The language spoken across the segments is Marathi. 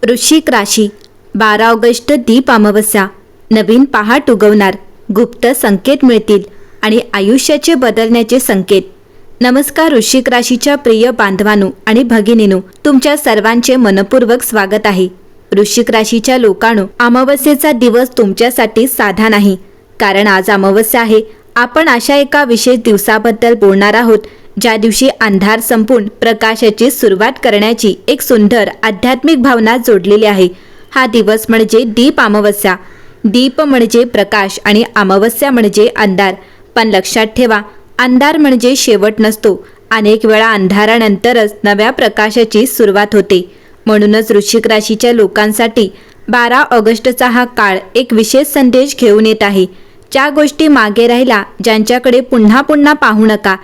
वृश्चिक राशी 12 ऑगस्ट दीप अमावस्या. नवीन पहाट उगवणार, गुप्त संकेत मिळतील आणि आयुष्याचे बदलण्याचे संकेत. नमस्कार वृश्चिक राशीच्या प्रिय बांधवांनो आणि भगिनींनो, तुमच्या सर्वांचे मनपूर्वक स्वागत आहे. वृश्चिक राशीच्या लोकांनो, अमावस्येचा दिवस तुमच्यासाठी साधा नाही, कारण आज अमावस्या आहे. आपण अशा एका विशेष दिवसाबद्दल बोलणार आहोत, ज्या दिवशी अंधार संपून प्रकाशाची सुरुवात करण्याची एक सुंदर आध्यात्मिक भावना जोडलेली आहे. हा दिवस म्हणजे दीप अमावस्या. दीप म्हणजे प्रकाश आणि अमावस्या म्हणजे अंधार. पण लक्षात ठेवा, अंधार म्हणजे शेवट नसतो. अनेक वेळा अंधारानंतरच नव्या प्रकाशाची सुरुवात होते. म्हणूनच वृश्चिक राशीच्या लोकांसाठी 12 ऑगस्टचा हा काळ एक विशेष संदेश घेऊन येत आहे. ज्या गोष्टी मागे राहिल्या, ज्यांच्याकडे पुन्हा पुन्हा पाहू नका.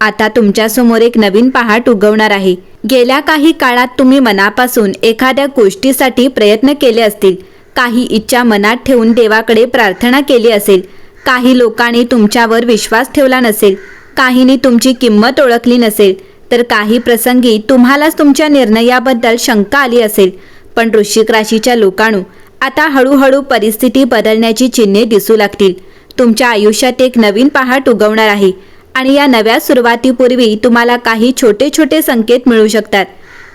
आता तुमच्यासमोर एक नवीन पहाट उगवणार आहे. गेल्या काही काळात तुम्ही मनापासून एखाद्या गोष्टीसाठी प्रयत्न केले असतील. काही इच्छा मनात ठेवून देवाकडे प्रार्थना केली असेल. काही लोकांनी तुमच्यावर विश्वास ठेवला नसेल. काहींनी तुमची किंमत ओळखली नसेल. तर काही प्रसंगी तुम्हालाच तुमच्या निर्णयाबद्दल शंका आली असेल. पण वृश्चिक राशीच्या लोकांनो, आता हळूहळू परिस्थिती बदलण्याची चिन्हे दिसू लागतील. तुमच्या आयुष्यात एक नवीन पहाट उगवणार आहे आणि या नव्या सुरुवातीपूर्वी तुम्हाला काही छोटे छोटे संकेत मिळू शकतात.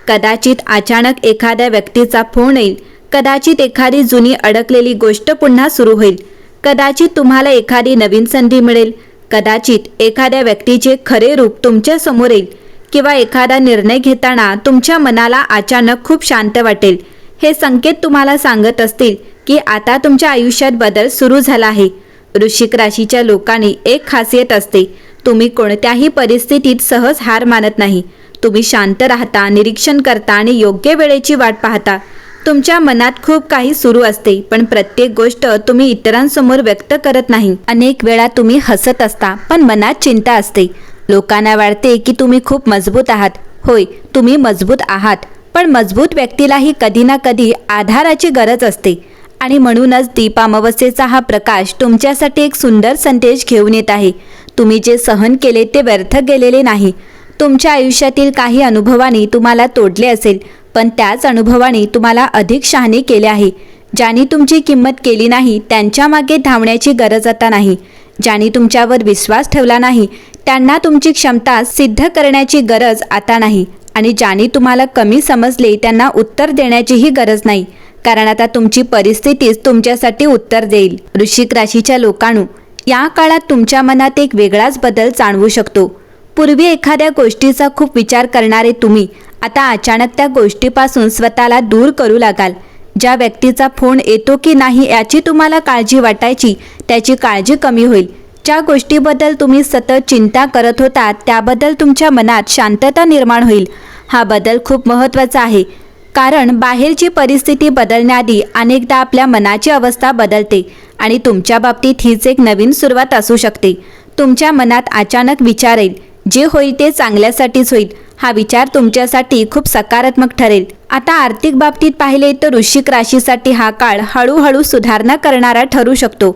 कदाचित अचानक एखाद्या व्यक्तीचा फोन येईल. कदाचित एखादी जुनी अडकलेली गोष्ट पुन्हा सुरू होईल. कदाचित तुम्हाला एखादी नवीन संधी मिळेल. कदाचित एखाद्या व्यक्तीचे खरे रूप तुमच्या समोर येईल. किंवा एखादा निर्णय घेताना तुमच्या मनाला अचानक खूप शांत वाटेल. हे संकेत तुम्हाला सांगत असतील की आता तुमच्या आयुष्यात बदल सुरू झाला आहे. वृश्चिक राशीच्या लोकांनी एक खासियत असते, तुम्ही कोणत्याही परिस्थितीत सहज हार मानत नाही. तुम्ही शांत राहता, निरीक्षण करता आणि योग्य वेळेची वाट पाहता. तुमच्या मनात खूप काही सुरू असते, पण प्रत्येक गोष्ट तुम्ही इतरांसमोर व्यक्त करत नाही. अनेक वेळा तुम्ही हसत असता, पण मनात चिंता असते. लोकांना वाटते की तुम्ही खूप मजबूत आहात. होय, तुम्ही मजबूत आहात, पण मजबूत व्यक्तीलाही कधी ना कधी आधाराची गरज असते. आणि म्हणूनच दीप अमावस्येचा हा प्रकाश तुमच्यासाठी एक सुंदर संदेश घेऊन येत आहे. तुम्ही जे सहन केले ते व्यर्थ गेलेले नाही. तुमच्या आयुष्यातील काही अनुभवांनी तुम्हाला तोडले असेल, पण त्याच अनुभवांनी तुम्हाला अधिक शहाणे केले आहे. ज्यांनी तुमची किंमत केली नाही, त्यांच्या मागे धावण्याची गरज आता नाही. ज्यांनी तुमच्यावर विश्वास ठेवला नाही, त्यांना तुमची क्षमता सिद्ध करण्याची गरज आता नाही. आणि ज्यांनी तुम्हाला कमी समजले, त्यांना उत्तर देण्याचीही गरज नाही, कारण आता तुमची परिस्थितीच तुमच्यासाठी उत्तर देईल. वृश्चिक राशीच्या लोकांनो, या काळात तुमच्या मनात एक वेगळाच बदल जाणवू शकतो. पूर्वी एखाद्या गोष्टीचा खूप विचार करणारे तुम्ही आता अचानक त्या गोष्टीपासून स्वतःला दूर करू लागाल. ज्या व्यक्तीचा फोन येतो की नाही याची तुम्हाला काळजी वाटायची, त्याची काळजी कमी होईल. ज्या गोष्टीबद्दल तुम्ही सतत चिंता करत होता, त्याबद्दल तुमच्या मनात शांतता निर्माण होईल. हा बदल खूप महत्त्वाचा आहे, कारण बाहेरची परिस्थिती बदलण्याआधी अनेकदा आपल्या मनाची अवस्था बदलते आणि तुमच्या बाबतीत हीच एक नवीन सुरुवात असू शकते. तुमच्या मनात अचानक विचार येईल, जे होईल ते चांगल्यासाठीच होईल. हा विचार तुमच्यासाठी खूप सकारात्मक ठरेल. आता आर्थिक बाबतीत पाहिले तर वृश्चिक राशीसाठी हा काळ हळूहळू सुधारणा करणारा ठरू शकतो.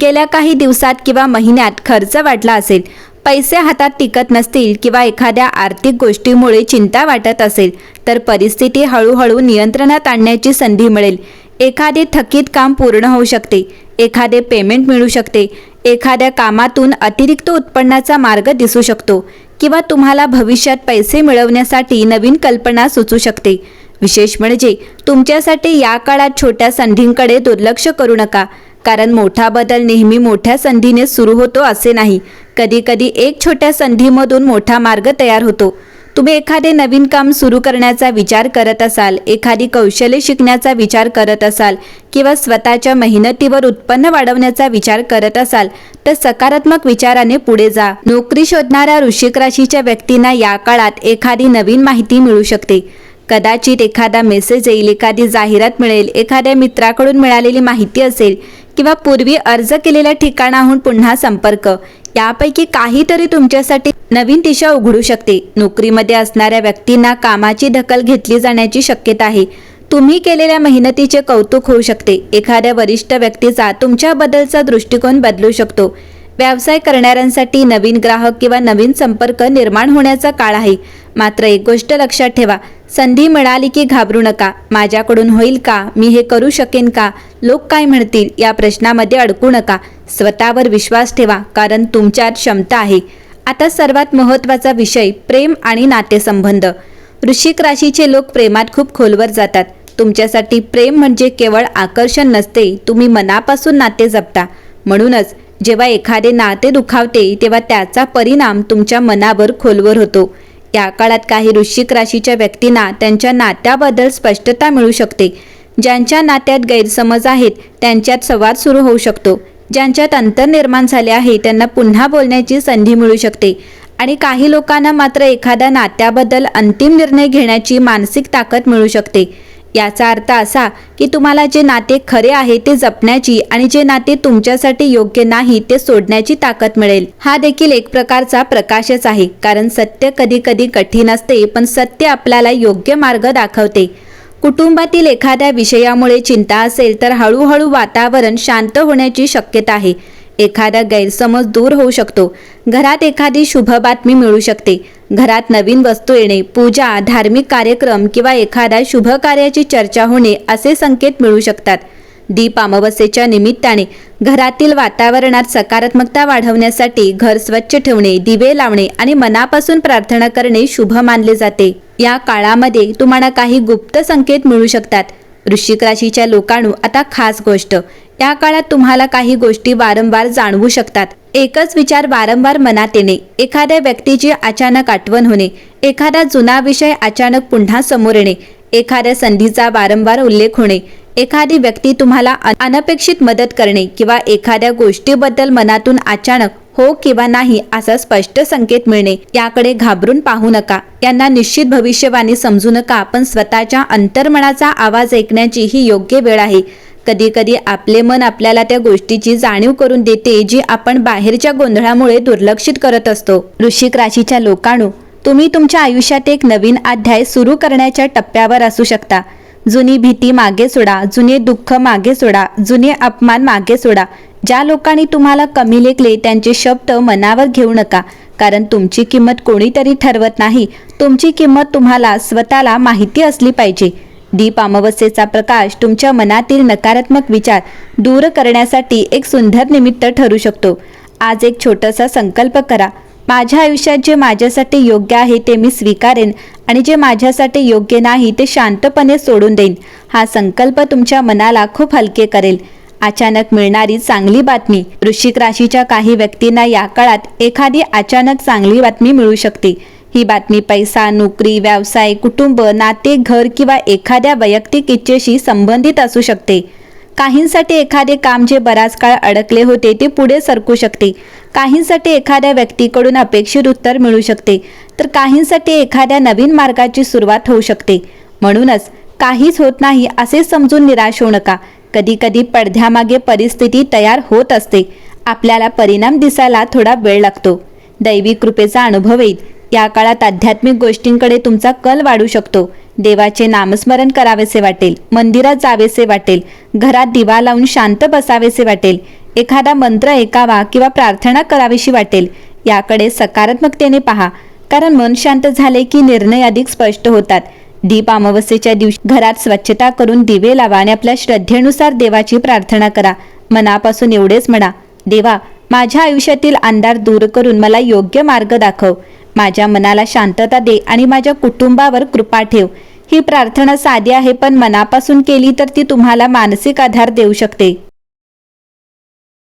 गेल्या काही दिवसात किंवा महिन्यात खर्च वाढला असेल, पैसे हातात टिकत नसतील किंवा एखाद्या आर्थिक गोष्टीमुळे चिंता वाटत असेल, तर परिस्थिती हळूहळू नियंत्रणात आणण्याची संधी मिळेल. एखादे थकीत काम पूर्ण होऊ शकते. एखादे पेमेंट मिळू शकते. एखाद्या कामातून अतिरिक्त उत्पन्नाचा मार्ग दिसू शकतो किंवा तुम्हाला भविष्यात पैसे मिळवण्यासाठी नवीन कल्पना सुचू शकते. विशेष म्हणजे तुमच्यासाठी या काळात छोट्या संधींकडे दुर्लक्ष करू नका, कारण मोठा बदल नेहमी मोठ्या संधीने सुरू होतो असे नाही. कधीकधी एक छोट्या संधीमधून मोठा मार्ग तयार होतो. तुम्ही एखादे नवीन काम सुरू करण्याचा विचार करत असाल, एखादी कौशल्य शिकण्याचा विचार करत असाल किंवा स्वतःच्या मेहनतीवर उत्पन्न वाढवण्याचा विचार करत असाल, तर सकारात्मक विचाराने पुढे जा. नोकरी शोधणाऱ्या वृश्चिक राशीच्या व्यक्तींना या काळात एखादी नवीन माहिती मिळू शकते. कदाचित एखादा मेसेज येईल, एखादी जाहिरात मिळेल, एखाद्या मित्राकडून मिळालेली माहिती असेल किंवा पूर्वी अर्ज केलेल्या ठिकाणाहून पुन्हा संपर्क. यापैकी काहीतरी तुमच्यासाठी नवीन दिशा उघडू शकते. नोकरीमध्ये असणाऱ्या व्यक्तींना कामाची दखल घेतली जाण्याची शक्यता आहे. तुम्ही केलेल्या मेहनतीचे कौतुक होऊ शकते. एखाद्या वरिष्ठ व्यक्तीचा तुमच्याबद्दलचा दृष्टिकोन बदलू शकतो. व्यवसाय करणाऱ्यांसाठी नवीन ग्राहक किंवा नवीन संपर्क निर्माण होण्याचा काळ आहे. मात्र एक गोष्ट लक्षात ठेवा, संधी मिळाली की घाबरू नका. माझ्याकडून होईल का, मी हे करू शकेन का, लोक काय म्हणतील या प्रश्नामध्ये अडकू नका. स्वतःवर विश्वास ठेवा, कारण तुमच्यात क्षमता आहे. आता सर्वात महत्त्वाचा विषय, प्रेम आणि नातेसंबंध. वृश्चिक राशीचे लोक प्रेमात खूप खोलवर जातात. तुमच्यासाठी प्रेम म्हणजे केवळ आकर्षण नसते, तुम्ही मनापासून नाते जपता. म्हणूनच जेव्हा एखादे नाते दुखावते तेव्हा त्याचा परिणाम तुमच्या मनावर खोलवर होतो. या काळात काही वृश्चिक राशीच्या व्यक्तींना त्यांच्या नात्याबद्दल स्पष्टता मिळू शकते. ज्यांच्या नात्यात गैरसमज आहेत त्यांच्यात संवाद सुरू होऊ शकतो. ज्यांच्यात अंतर निर्माण झाले आहे त्यांना पुन्हा बोलण्याची संधी मिळू शकते. आणि काही लोकांना मात्र एखाद्या नात्याबद्दल अंतिम निर्णय घेण्याची मानसिक ताकद मिळू शकते. याचा अर्थ असा की तुम्हाला जे नाते खरे आहे ते जपण्याची आणि जे नाते तुमच्यासाठी योग्य नाही ते सोडण्याची ताकद मिळेल. हा देखील एक प्रकारचा प्रकाशच आहे, कारण सत्य कधी कधी कठीण असते, पण सत्य आपल्याला योग्य मार्ग दाखवते. कुटुंबातील एखाद्या विषयामुळे चिंता असेल तर हळूहळू वातावरण शांत होण्याची शक्यता आहे. एखादा गैरसमज दूर होऊ शकतो. घरात एखादी शुभ बातमी मिळू शकते. घरात नवीन वस्तू येणे, पूजा, धार्मिक कार्यक्रम किंवा एखाद्या शुभ कार्याची चर्चा होणे असे संकेत मिळू शकतात. दीप अमावस्येच्या निमित्ताने घरातील वातावरणात सकारात्मकता वाढवण्यासाठी घर स्वच्छ ठेवणे, दिवे लावणे आणि मनापासून प्रार्थना करणे शुभ मानले जाते. या काळामध्ये तुम्हाला काही गुप्त संकेत मिळू शकतात. वृश्चिक राशीच्या लोकांनो, आता खास गोष्ट, या काळात तुम्हाला काही गोष्टी वारंवार जाणवू शकतात. एकच विचार वारंवार मनात येणे, एखाद्या व्यक्तीची अचानक आठवण होणे, एखादा जुना विषय अचानक पुन्हा समोर येणे, एखाद्या संधीचा वारंवार उल्लेख होणे, एखादी व्यक्ती तुम्हाला अनपेक्षित मदत करणे किंवा एखाद्या गोष्टीबद्दल मनातून अचानक हो किंवा नाही असा स्पष्ट संकेत मिळणे. याकडे घाबरून पाहू नका. यांना निश्चित भविष्यवाणी समजू नका, पण स्वतःच्या अंतर्मनाचा आवाज ऐकण्याची ही योग्य वेळ आहे. कधी कधी आपले मन आपल्याला त्या गोष्टीची जाणीव करून देते जी आपण बाहेरच्या गोंधळामुळे दुर्लक्षित करत असतो. वृश्चिक राशीच्या लोकांनो, तुम्ही तुमच्या आयुष्यात एक नवीन अध्याय सुरू करण्याच्या टप्प्यावर असू शकता. जुनी भीती मागे सोडा, जुने दुःख मागे सोडा, जुने अपमान मागे सोडा. ज्या लोकांनी तुम्हाला कमी लेखले त्यांचे शब्द मनावर घेऊ नका, कारण तुमची किंमत कोणीतरी ठरवत नाही. तुमची किंमत तुम्हाला स्वतःला माहिती असली पाहिजे. दीप अमावस्येचा प्रकाश तुमच्या मनातील नकारात्मक विचार दूर करण्यासाठी एक सुंदर निमित्त ठरू शकतो. आज एक छोटासा संकल्प करा. माझ्या आयुष्यात जे माझ्यासाठी योग्य आहे ते मी स्वीकारेन आणि जे माझ्यासाठी योग्य नाही ते शांतपणे सोडून देईन. हा संकल्प तुमच्या मनाला खूप हलके करेल. अचानक मिळणारी चांगली बातमी. वृश्चिक राशीच्या काही व्यक्तींना या काळात एखादी अचानक चांगली बातमी मिळू शकते. ही बातमी पैसा, नोकरी, व्यवसाय, कुटुंब, नाते, घर किंवा एखाद्या वैयक्तिक इच्छेशी संबंधित असू शकते. काहींसाठी एखादे काम जे बराच काळ अडकले होते ते पुढे सरकू शकते. काहींसाठी एखाद्या व्यक्तीकडून अपेक्षित उत्तर मिळू शकते, तर काहींसाठी एखाद्या नवीन मार्गाची सुरुवात होऊ शकते. म्हणूनच काहीच होत नाही असे समजून निराश होऊ नका. कधी कधी पडद्यामागे परिस्थिती तयार होत असते. आपल्याला परिणाम दिसायला थोडा वेळ लागतो. दैवी कृपेचा अनुभव येईल. या काळात आध्यात्मिक गोष्टींकडे तुमचा कल वाढू शकतो. देवाचे नामस्मरण करावेसे वाटेल, मंदिरात जावेसे वाटेल, घरात दिवा लावून शांत बसावेसे वाटेल, एखादा मंत्र ऐकावा किंवा प्रार्थना करावीशी वाटेल. याकडे सकारात्मकतेने पहा, कारण मन शांत झाले की निर्णय अधिक स्पष्ट होतात. दीप अमावस्येच्या दिवशी घरात स्वच्छता करून दिवे लावा आणि आपल्या श्रद्धेनुसार देवाची प्रार्थना करा. मनापासून एवढेच म्हणा, देवा, माझ्या आयुष्यातील अंधार दूर करून मला योग्य मार्ग दाखव. माझ्या मनाला शांतता दे आणि माझ्या कुटुंबावर कृपा ठेव. ही प्रार्थना साधी आहे, पण मनापासून केली तर ती तुम्हाला मानसिक आधार देऊ शकते.